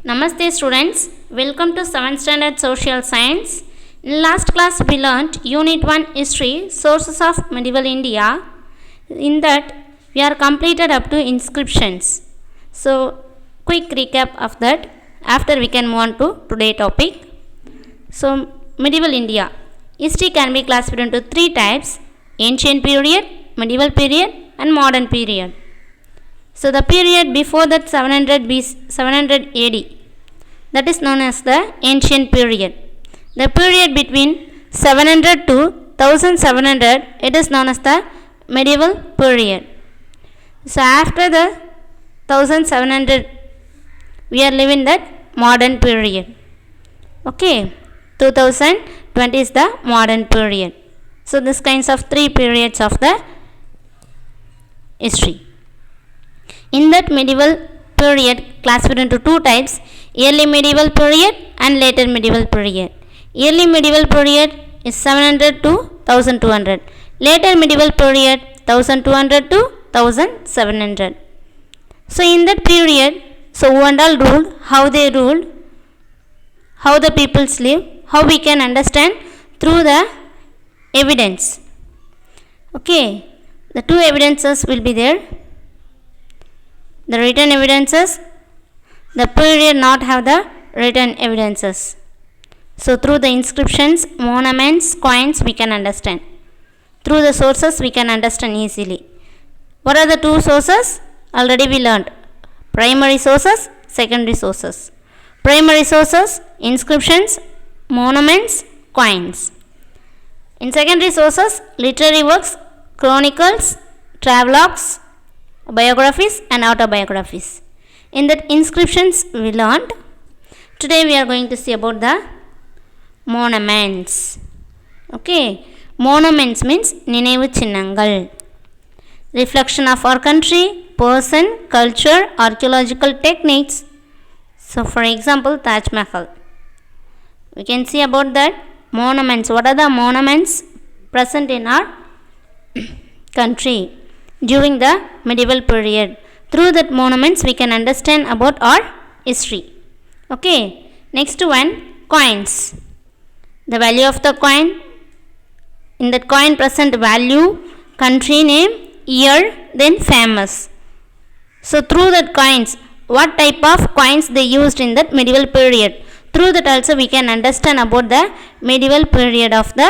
Namaste students, welcome to 7th standard social science. In last class we learnt unit 1 history, sources of medieval India. In that we are completed up to inscriptions. So quick recap of that, after we can move on to today's topic. So medieval India, history can be classified into 3 types: ancient period, medieval period and modern period. So the period before that 700 AD, that is known as the ancient period. The period between 700 to 1700, it is known as the medieval period. So after the 1700, we are living that modern period. Okay, 2020 is the modern period. So this kinds of 3 periods of the history. In that medieval period classified into 2 types: early medieval period and later medieval period. Early medieval period is 700 to 1200. Later medieval period 1200 to 1700. So in that period, so who and all ruled, how they ruled, how the peoples live, how we can understand through the evidence. Okay, the 2 evidences will be there. The written evidences, the period not have the written evidences. So through the inscriptions, monuments, coins we can understand. Through the sources we can understand easily. What are the 2 sources? Already we learned. Primary sources, secondary sources. Primary sources, inscriptions, monuments, coins. In secondary sources, literary works, chronicles, travelogues, biographies and autobiographies. In that inscriptions we learned. Today we are going to see about the monuments. Okay, monuments means நினைவு சின்னங்கள், reflection of our country, person, culture, archaeological techniques. So for example, Taj Mahal, we can see about that monuments. What are the monuments present in our country during the medieval period? Through that monuments we can understand about our history. Okay, next one, coins. The value of the coin. In that coin present value, country name, year, then famous. So through that coins, what type of coins they used in that medieval period, through that also we can understand about the medieval period of the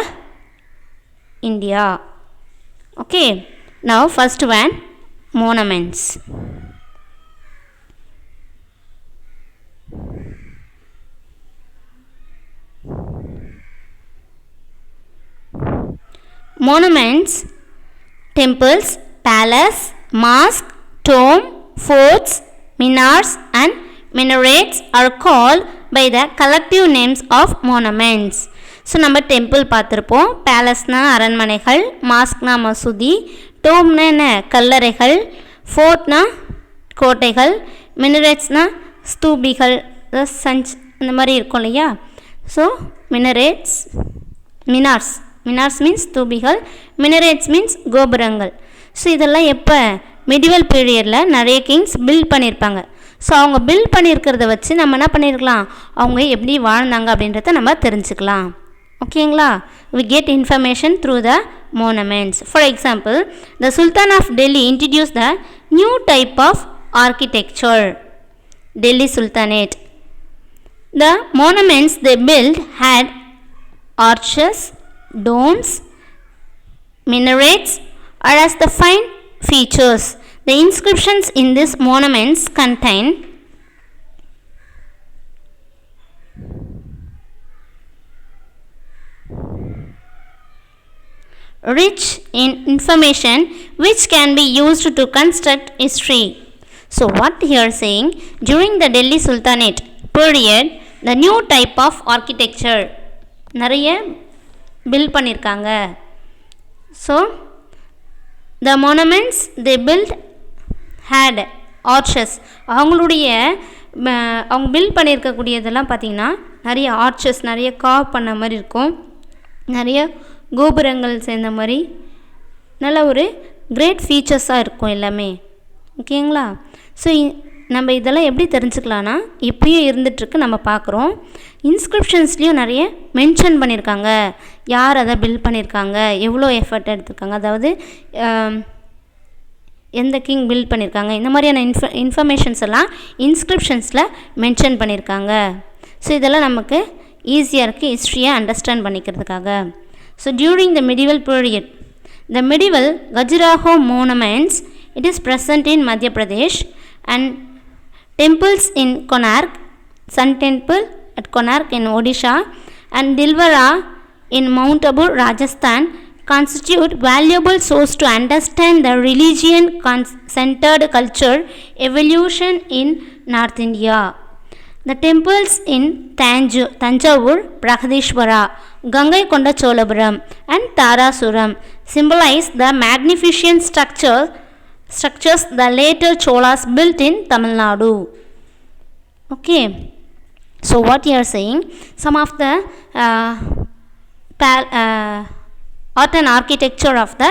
India. Okay, now first one, monuments. Monuments, temples, palace, mosque, tomb, forts, minars and minarets are called by the collective names of monuments. So நம்ம temple பார்த்துருப்போம். பேலஸ்னால் அரண்மனைகள், மாஸ்க்னா மசூதி, டோம்னா என்ன கல்லறைகள், ஃபோர்ட்னா கோட்டைகள், மினரேட்ஸ்னால் ஸ்தூபிகள், இந்த மாதிரி இருக்கும் இல்லையா. ஸோ மினரேட்ஸ், மினார்ஸ் மீன்ஸ் ஸ்தூபிகள், மினரேட்ஸ் மீன்ஸ் கோபுரங்கள். ஸோ இதெல்லாம் எப்போ மெடிவல் பீரியடில் நிறைய கிங்ஸ் பில்ட் பண்ணியிருப்பாங்க. ஸோ அவங்க பில்ட் பண்ணியிருக்கிறத வச்சு நம்ம என்ன பண்ணியிருக்கலாம், அவங்க எப்படி வாழ்ந்தாங்க அப்படின்றத நம்ம தெரிஞ்சுக்கலாம். ஓகேங்களா, we get information through the monuments. For example, the Sultan of Delhi introduced the new type of architecture, Delhi Sultanate. The monuments they built had arches, domes, minarets are as the fine features. The inscriptions in these monuments contain rich in information which can be used to construct history. So what here saying, during the Delhi Sultanate period, the new type of architecture நிறைய build பண்ணியிருக்காங்க. So the monuments they built had arches. அவங்க build பண்ணியிருக்கக்கூடியதெல்லாம் பார்த்திங்கன்னா நிறைய arches, நிறைய காவ் பண்ண மாதிரி இருக்கும், நிறைய கோபுரங்கள் சேர்ந்த மாதிரி நல்ல ஒரு கிரேட் ஃபீச்சர்ஸாக இருக்கும் எல்லாமே. ஓகேங்களா. ஸோ நம்ம இதெல்லாம் எப்படி தெரிஞ்சுக்கலான்னா இப்பயும் இருந்துகிட்ருக்கு, நம்ம பார்க்குறோம். இன்ஸ்கிரிப்ஷன்ஸ்லேயும் நிறைய மென்ஷன் பண்ணியிருக்காங்க, யார் அதை பில்ட் பண்ணியிருக்காங்க, எவ்வளோ எஃபர்ட் எடுத்திருக்காங்க, அதாவது எந்த கிங் பில்ட் பண்ணியிருக்காங்க, இந்த மாதிரியான இன்ஃபர்மேஷன்ஸ் எல்லாம் இன்ஸ்கிரிப்ஷன்ஸில் மென்ஷன் பண்ணியிருக்காங்க. ஸோ இதெல்லாம் நமக்கு ஈஸியாக இருக்குது ஹிஸ்ட்ரியை அண்டர்ஸ்டாண்ட் பண்ணிக்கிறதுக்காக. So during the medieval period, the medieval Khajuraho monuments, it is present in Madhya Pradesh, and temples in Konark, Sun Temple at Konark in Odisha, and Dilwara in Mount Abu, Rajasthan, constitute valuable source to understand the religion-centered culture evolution in North India. The temples in Tanjavur, Brahadishwara, Gangaikonda Cholapuram, and Tarasuram symbolize the magnificent structures the later Cholas built in Tamil Nadu. Okay, so what you are saying, some of the art and architecture of the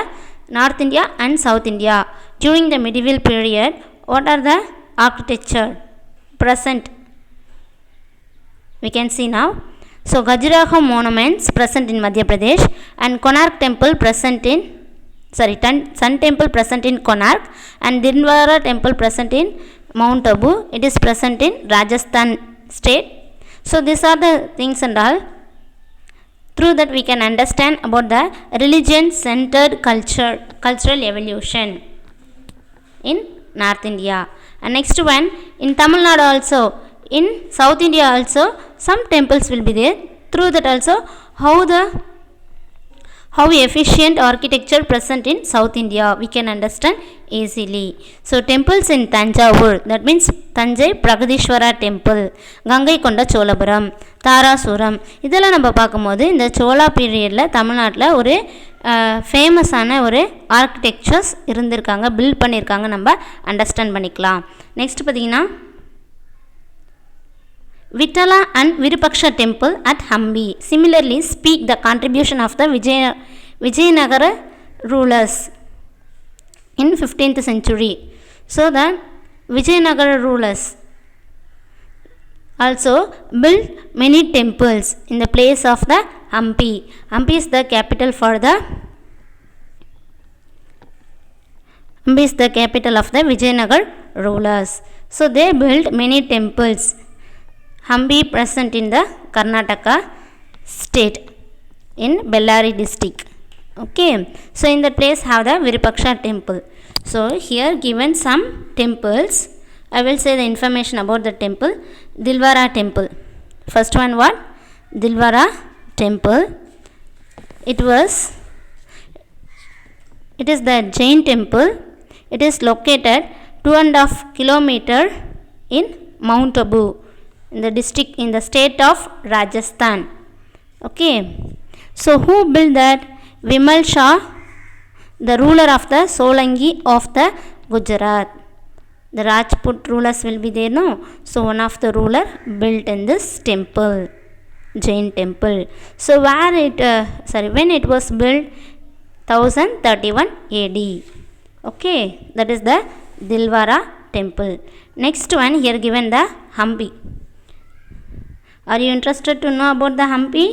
North India and South India during the medieval period, what are the architecture present? We can see now. So Khajuraho monuments present in Madhya Pradesh, and Konark temple present in Sun temple present in Konark, and Dilwara temple present in Mount Abu, it is present in Rajasthan state. So these are the things and all. Through that we can understand about the religion-centered cultural evolution in North India. And next one, in Tamil Nadu also, in South India also, some temples will be there. Through that also, how efficient architecture present in South India we can understand easily. So temples in Tanjavur, that means Tanjai Pragadishwara temple, Gangaikonda Cholapuram, Tarasuram, இதெல்லாம் நம்ம பார்க்கும்போது இந்த சோழா பீரியடில் தமிழ்நாட்டில் ஒரு ஃபேமஸான ஒரு architectures இருந்திருக்காங்க, பில்ட் பண்ணியிருக்காங்க, நம்ம அண்டர்ஸ்டாண்ட் பண்ணிக்கலாம். நெக்ஸ்ட் பார்த்திங்கன்னா Vitala and Virupaksha temple at Hampi similarly speak the contribution of the Vijayanagara rulers in 15th century. So the Vijayanagara rulers also built many temples in the place of the Hampi. Hampi is the capital of the Vijayanagara rulers. So they built many temples. Hampi present in the Karnataka state in Bellary district. Okay, so in that place have the Virupaksha temple. So here given some temples, I will say the information about the temple. Dilwara temple, first one what? Dilwara temple. It is the Jain temple. It is located 2.5 kilometer in Mount Abu, in the district, in the state of Rajasthan. Okay, so who built that? Vimal Shah, the ruler of the Solangi of the Gujarat. The Rajput rulers will be there, no? So one of the ruler built in this temple, Jain temple. So when it was built? 1031 AD. Okay, that is the Dilwara temple. Next one, here given the Hampi. Are you interested to know about the Hampi?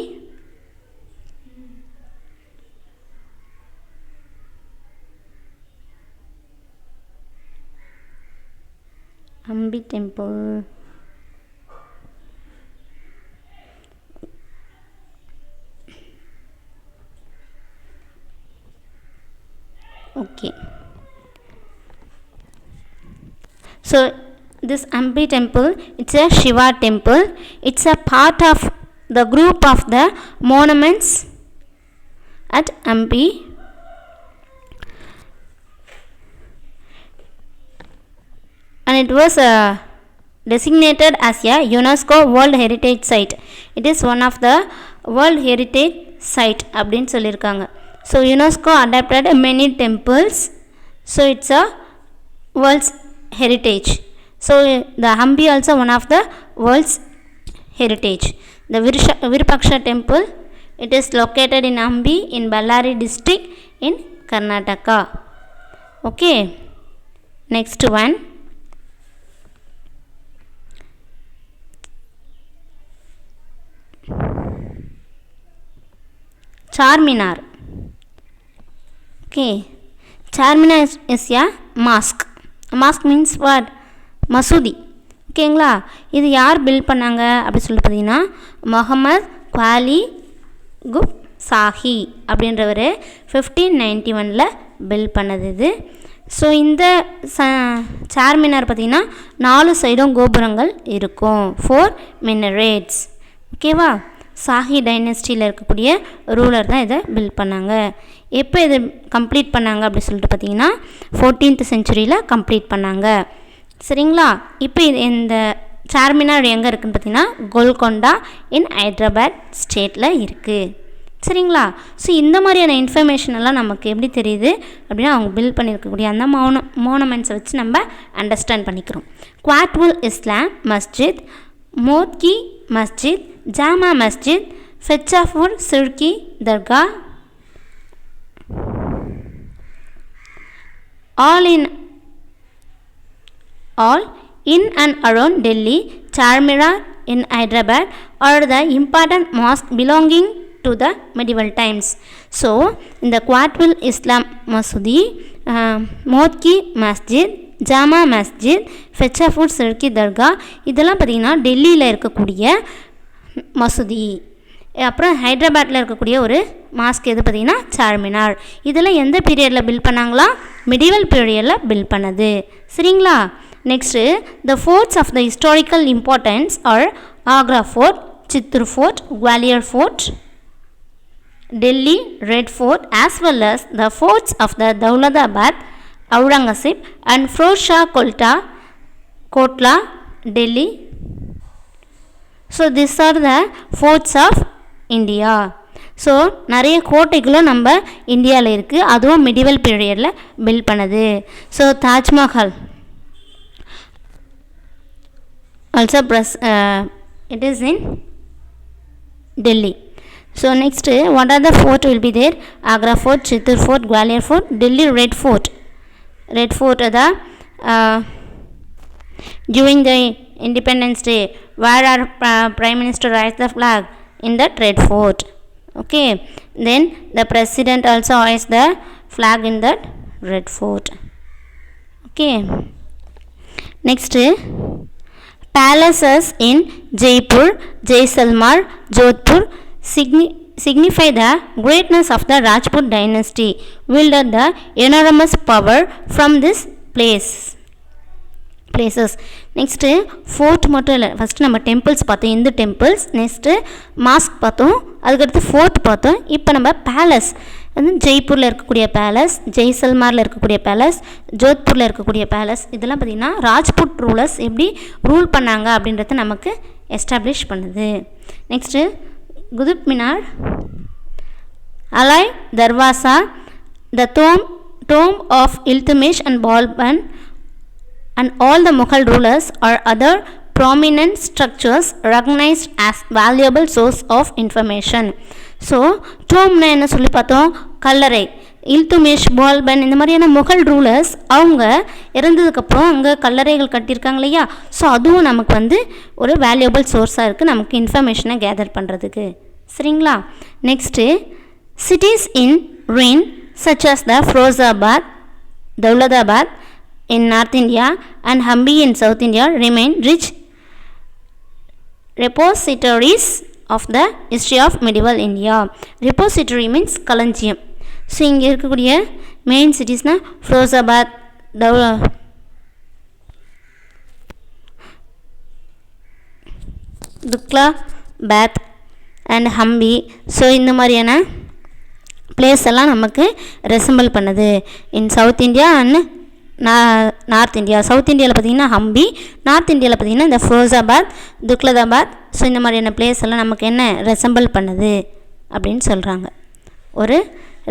Hampi temple. Okay. So this Hampi temple, it's a Shiva temple. It's a part of the group of the monuments at Hampi. And it was designated as a UNESCO World Heritage Site. It is one of the World Heritage Site அப்படின்னு சொல்லியிருக்காங்க. So UNESCO adapted many temples. So it's a World's Heritage. So the Hampi also one of the world's heritage. The Virupaksha temple, it is located in Hampi in Bellary district in Karnataka. Okay, next one. Charminar. Okay, Charminar is a mosque. Mosque means what? மசூதி. ஓகேங்களா, இது யார் build பண்ணாங்க அப்படி சொல்லிட்டு பார்த்தீங்கன்னா முகமது குவாலி குப் சாஹி அப்படின்றவர் 1591 build பண்ணது இது. ஸோ இந்த சார்மினார் பார்த்திங்கன்னா 4 சைடும் கோபுரங்கள் இருக்கும், 4 மினரேட்ஸ். ஓகேவா, சாஹி டைனஸ்டியில் இருக்கக்கூடிய ரூலர் தான் இதை பில்ட் பண்ணாங்க. எப்போ இதை கம்ப்ளீட் பண்ணாங்க அப்படி சொல்லிட்டு பார்த்திங்கன்னா 14th செஞ்சுரியில் கம்ப்ளீட் பண்ணாங்க. சரிங்களா, இப்போ இந்த சார்மினார் எங்கே இருக்குதுன்னு பார்த்திங்கன்னா கோல்கொண்டா இன் ஹைதராபாத் ஸ்டேட்டில் இருக்குது. சரிங்களா, ஸோ இந்த மாதிரியான இன்ஃபர்மேஷன் எல்லாம் நமக்கு எப்படி தெரியுது அப்படின்னா அவங்க பில்ட் பண்ணியிருக்கக்கூடிய அந்த மோனமெண்ட்ஸை வச்சு நம்ம அண்டர்ஸ்டாண்ட் பண்ணிக்கிறோம். குவாட்வுல் இஸ்லாம் மஸ்ஜித், மோத்கி மஸ்ஜித், ஜாமா மஸ்ஜித், ஃபெச்சாஃபூர் சிர்கி தர்கா, all in and around Delhi, Charminar in Hyderabad are the important mosques belonging to the medieval times. So in the Quatwil Islam Masudi, Motki Masjid, ஜாமா மஸ்ஜித், ஃபெச்சாஃபூர் சிர்கி தர்கா இதெல்லாம் பார்த்திங்கன்னா டெல்லியில் இருக்கக்கூடிய மசூதி. அப்புறம் ஹைதராபாத்தில் இருக்கக்கூடிய ஒரு மாஸ்க் எது பார்த்திங்கன்னா சார்மினார். இதெல்லாம் எந்த பீரியடில் பில்ட் பண்ணாங்களா? மிடிவல் பீரியடில் பில்ட் பண்ணது. சரிங்களா, next the forts of the historical importance are Agra fort, Chittor fort, Gwalior fort, Delhi red fort, as well as the forts of the Daulatabad, Aurangzeb and Firozshah Kotla, Delhi. So these are the forts of India. So நிறைய கோட்டைகளும் நம்ம இந்தியாவில் இருக்குது, அதுவும் medieval பீரியடில் build பண்ணது. So Taj Mahal also it is in Delhi. So next what are the fort will be there? Agra Fort, Chittoor Fort, Gwalior Fort, Delhi Red Fort. Red Fort the during the Independence Day where our Prime Minister raised the flag in that Red Fort. Okay, then the President also raised the flag in that Red Fort. Okay, next palaces in Jaipur, Jaisalmer, Jodhpur signify the greatness of the Rajput dynasty, wielded the enormous power from this places. Next fort மட்டும் இல்லை, first நம்ம temples பார்த்தோம், Hindu temples, next mask பார்த்தோம், அதுக்கடுத்து fort பார்த்தோம். இப்போ நம்ம palace வந்து ஜெய்ப்பூரில் இருக்கக்கூடிய பேலஸ், ஜெய்சல்மாரில் இருக்கக்கூடிய பேலஸ், ஜோத்பூரில் இருக்கக்கூடிய பேலஸ், இதெல்லாம் பார்த்திங்கன்னா ராஜ்புட் ரூலர்ஸ் எப்படி ரூல் பண்ணாங்க அப்படின்றத நமக்கு எஸ்டாப்ளிஷ் பண்ணுது. Next Qutub Minar, Alai Darwaza, the tomb of Iltutmish and Balban and all the Mughal rulers are other prominent structures recognized as valuable source of information. So டோம்னா என்ன சொல்லி பார்த்தோம்? கல்லறை. இல்துமிஷ், பால்பன் இந்த மாதிரியான முகல் ரூலர்ஸ் அவங்க இறந்ததுக்கப்புறம் அங்கே கல்லறைகள் கட்டியிருக்காங்க இல்லையா? ஸோ அதுவும் நமக்கு வந்து ஒரு வேல்யூபிள் சோர்ஸாக இருக்குது நமக்கு இன்ஃபர்மேஷனை கேதர் பண்ணுறதுக்கு. சரிங்களா, next cities in ruin such as the Firozabad, Daulatabad in North India and Hampi in South India remain rich repositories of the history of medieval India. Repository means களஞ்சியம். ஸோ இங்கே இருக்கக்கூடிய main சிட்டிஸ்னால் Firozabad, Tughlakabad and Hampi. So இந்த மாதிரியான place எல்லாம் நமக்கு resemble பண்ணுது in south India and north India. South இந்தியாவில் பார்த்திங்கன்னா ஹம்பி, நார்த் இந்தியாவில் பார்த்திங்கன்னா இந்த ஃபிரோசாபாத், துக்லதாபாத். ஸோ இந்த மாதிரியான பிளேஸ் எல்லாம் நமக்கு என்ன ரெசம்பிள் பண்ணுது அப்படின்னு சொல்கிறாங்க. ஒரு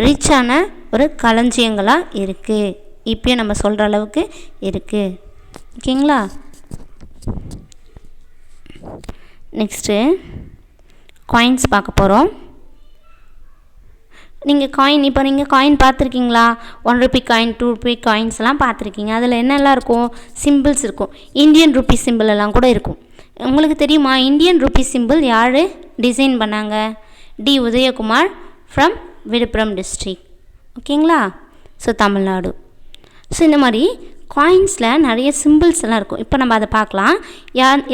ரிச்சான ஒரு களஞ்சியங்களாக இருக்குது, இப்போயும் நம்ம சொல்கிற அளவுக்கு இருக்குது. ஓகேங்களா, நெக்ஸ்ட்டு காயின்ஸ் பார்க்க போகிறோம். நீங்கள் காயின் பார்த்துருக்கீங்களா? 1 ரூபி காயின், 2 ரூபி காயின்ஸ்லாம் பார்த்துருக்கீங்க. அதில் என்னெல்லாம் இருக்கும்? சிம்பிள்ஸ் இருக்கும், இந்தியன் ருப்பி சிம்பிள் எல்லாம் கூட இருக்கும். உங்களுக்கு தெரியுமா இந்தியன் ருப்பி சிம்பிள் யார் டிசைன் பண்ணாங்க? D Udayakumar, from Villupuram district. ஓகேங்களா? ஸோ தமிழ்நாடு. ஸோ இந்த மாதிரி காயின்ஸில் நிறைய சிம்பிள்ஸ் எல்லாம் இருக்கும். இப்போ நம்ம அதை பார்க்கலாம்.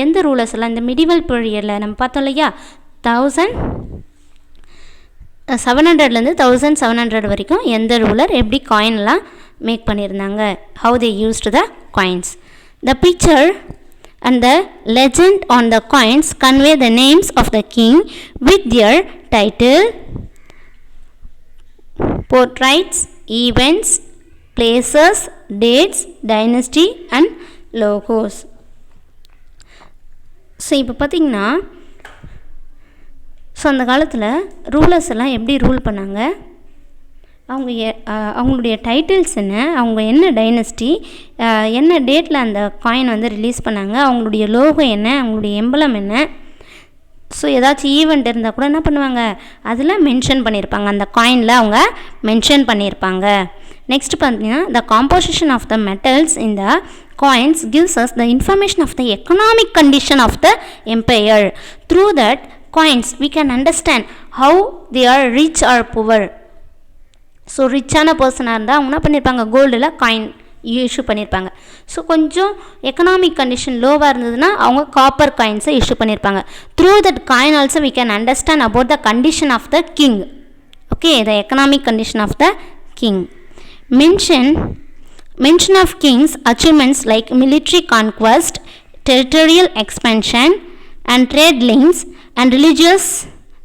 எந்த ரூலர்ஸ் எல்லாம் இந்த மிடிவல் பீரியடில் நம்ம பார்த்தோம் இல்லையா, 1700லேருந்து 1700 வரைக்கும் எந்த ரூலர் எப்படி காயின்லாம் மேக் பண்ணியிருந்தாங்க, how they used the coins. The picture and the legend on the coins convey the names of the king with their title, portraits, events, places, dates, dynasty and logos. So இப்போ பார்த்திங்கன்னா, so அந்த காலத்தில் rulers எல்லாம் எப்படி rule பண்ணாங்க, அவங்களுடைய titles என்ன, அவங்க என்ன டைனஸ்டி, என்ன டேட்டில் அந்த காயின் வந்து ரிலீஸ் பண்ணாங்க, அவங்களுடைய லோகோ என்ன, அவங்களுடைய எம்பலம் என்ன. ஸோ ஏதாச்சும் ஈவெண்ட் இருந்தால் கூட என்ன பண்ணுவாங்க, அதில் மென்ஷன் பண்ணியிருப்பாங்க, அந்த காயினில் அவங்க மென்ஷன் பண்ணியிருப்பாங்க. நெக்ஸ்ட் பார்த்தீங்கன்னா, the composition of the metals in the coins gives us the information of the economic condition of the empire. Through that coins we can understand how they are rich or poor. So ரிச்சான பர்சனாக இருந்தால் அவங்க என்ன பண்ணியிருப்பாங்க, கோல்டில் coin issue பண்ணியிருப்பாங்க. So கொஞ்சம் economic condition லோவாக இருந்ததுன்னா அவங்க காப்பர் காயின்ஸை இஷ்யூ பண்ணியிருப்பாங்க. Through that coin also we can understand about the condition of the king. Okay, the economic condition of the king. Mention of kings achievements like military conquest, territorial expansion and trade links and religious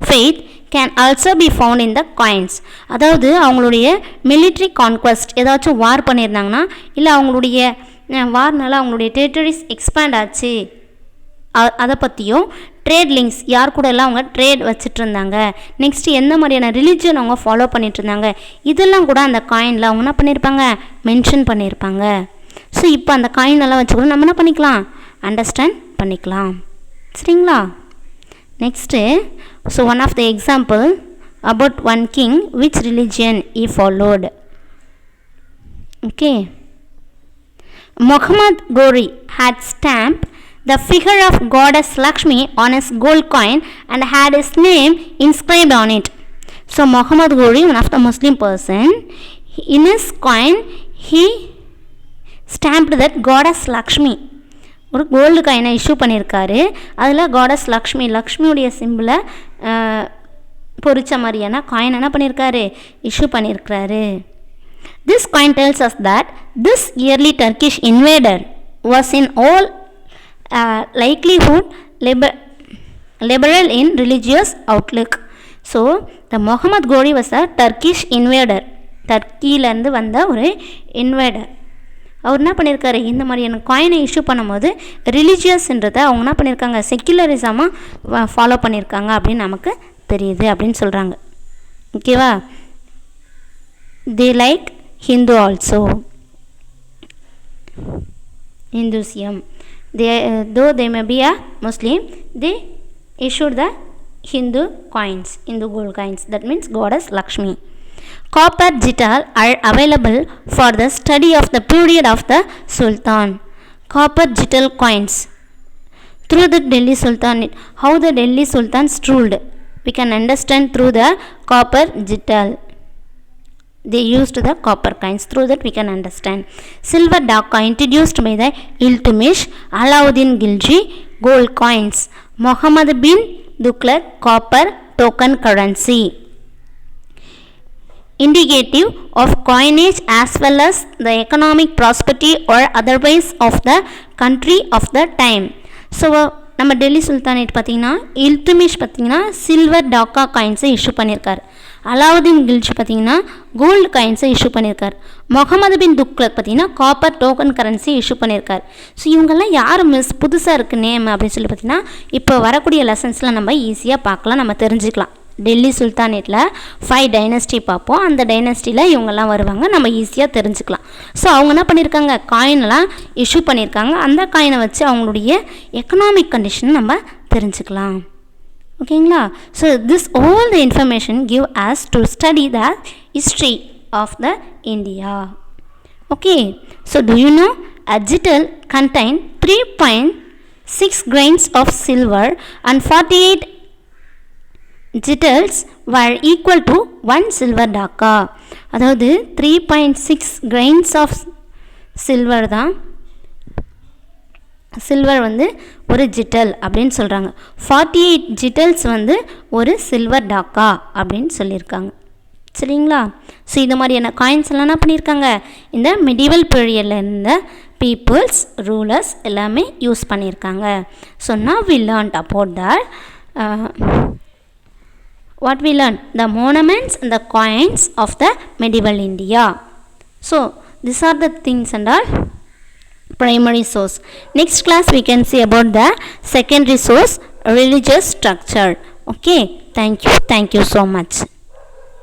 faith can also be found in the coins. அதாவது அவங்களுடைய military conquest, ஏதாச்சும் வார் பண்ணியிருந்தாங்கன்னா, இல்லை அவங்களுடைய வார்னால அவங்களுடைய territories expand ஆச்சு, அதை பற்றியும் ட்ரேட் லிங்க்ஸ், யார் கூட எல்லாம் அவங்க ட்ரேட் வச்சுட்டு இருந்தாங்க, நெக்ஸ்ட்டு எந்த மாதிரியான ரிலிஜன் அவங்க ஃபாலோ பண்ணிட்டு இருந்தாங்க, இதெல்லாம் கூட அந்த காயினில் அவங்க என்ன பண்ணியிருப்பாங்க, மென்ஷன் பண்ணியிருப்பாங்க. ஸோ இப்போ அந்த காயினெல்லாம் வச்சு கூட நம்ம என்ன பண்ணிக்கலாம், அண்டர்ஸ்டாண்ட் பண்ணிக்கலாம். சரிங்களா? Next, so one of the example about one king which religion he followed. Okay, Muhammad Ghori had stamped the figure of goddess Lakshmi on his gold coin and had his name inscribed on it. So Muhammad Ghori, one of the Muslim person, in his coin he stamped that goddess Lakshmi. ஒரு gold காயினை issue பண்ணியிருக்காரு. அதில் goddess லக்ஷ்மியுடைய சிம்பிளை பொறிச்ச மாதிரியான coin என்ன பண்ணியிருக்காரு, issue பண்ணியிருக்கிறாரு. This coin tells us that this early Turkish invader was in all likelihood liberal in religious outlook. So the Muhammad Ghori was a Turkish invader, டர்க்கியிலேருந்து வந்த ஒரு இன்வேடர். அவர் என்ன பண்ணியிருக்காரு, இந்த மாதிரியான காயினை இஷ்யூ பண்ணும்போது ரிலீஜியஸ்ன்றதை அவங்க என்ன பண்ணியிருக்காங்க, செக்குலரிசமாக ஃபாலோ பண்ணியிருக்காங்க அப்படின்னு நமக்கு தெரியுது அப்படின்னு சொல்கிறாங்க. ஓகேவா? They like Hindu also, Hinduism. Though they may be a Muslim, they issued the Hindu coins, Hindu gold coins. That means goddess Lakshmi. Copper jittal are available for the study of the period of the Sultan. Copper jittal coins. Through the Delhi Sultanate, how the Delhi Sultans ruled, we can understand through the copper jittal. They used the copper coins. Through that we can understand. Silver dakka introduced by the Iltutmish, Alauddin Khilji, gold coins. Muhammad bin Tughlaq, copper token currency. Indicative of coinage as well as the economic prosperity or otherwise of the country of the time. So நம்ம Delhi sultanate பார்த்திங்கன்னா, இல்துமிஷ் பார்த்திங்கன்னா silver Dhaka காயின்ஸை issue பண்ணியிருக்காரு. அலாவுதீன் கில்ஜி பார்த்திங்கன்னா gold காயின்ஸை issue பண்ணியிருக்கார். முகமது பின் துக்ளக் பார்த்திங்கன்னா copper token currency issue பண்ணியிருக்கார். So இவங்கெல்லாம் யார் புதுசாக இருக்குது நேம் அப்படின்னு சொல்லி பார்த்திங்கன்னா, இப்போ வரக்கூடிய லெசன்ஸில் நம்ம ஈஸியாக பார்க்கலாம், நம்ம தெரிஞ்சுக்கலாம். டெல்லி சுல்தானேட்டில் 5 டைனஸ்டி பார்ப்போம். அந்த டைனஸ்டியில் இவங்கெல்லாம் வருவாங்க, நம்ம ஈஸியாக தெரிஞ்சுக்கலாம். ஸோ அவங்க என்ன பண்ணியிருக்காங்க, காயினெல்லாம் இஷ்யூ பண்ணியிருக்காங்க. அந்த காயினை வச்சு அவங்களுடைய எக்கனாமிக் கண்டிஷன் நம்ம தெரிஞ்சுக்கலாம். ஓகேங்களா? So this all the information give us to study the history of the India. Okay, so do you know a jittal contain 3.6 grains of silver and 48 jitals were equal to 1 silver daka. அதாவது 3.6 grains of silver தான் silver வந்து ஒரு ஜிட்டல் அப்படின்னு சொல்கிறாங்க. 48 ஜிட்டல்ஸ் வந்து ஒரு silver Dhaka அப்படின்னு சொல்லியிருக்காங்க. சரிங்களா? ஸோ இது மாதிரியான காயின்ஸ் எல்லாம் என்ன பண்ணியிருக்காங்க, இந்த மெடிவல் பீரியடில் இருந்த பீப்புள்ஸ் ரூலர்ஸ் எல்லாமே யூஸ் பண்ணியிருக்காங்க. So now we learned about that. What we learned? The monuments and the coins of the medieval India. So these are the things and all primary source. Next class we can see about the secondary source, religious structure. Okay, thank you so much.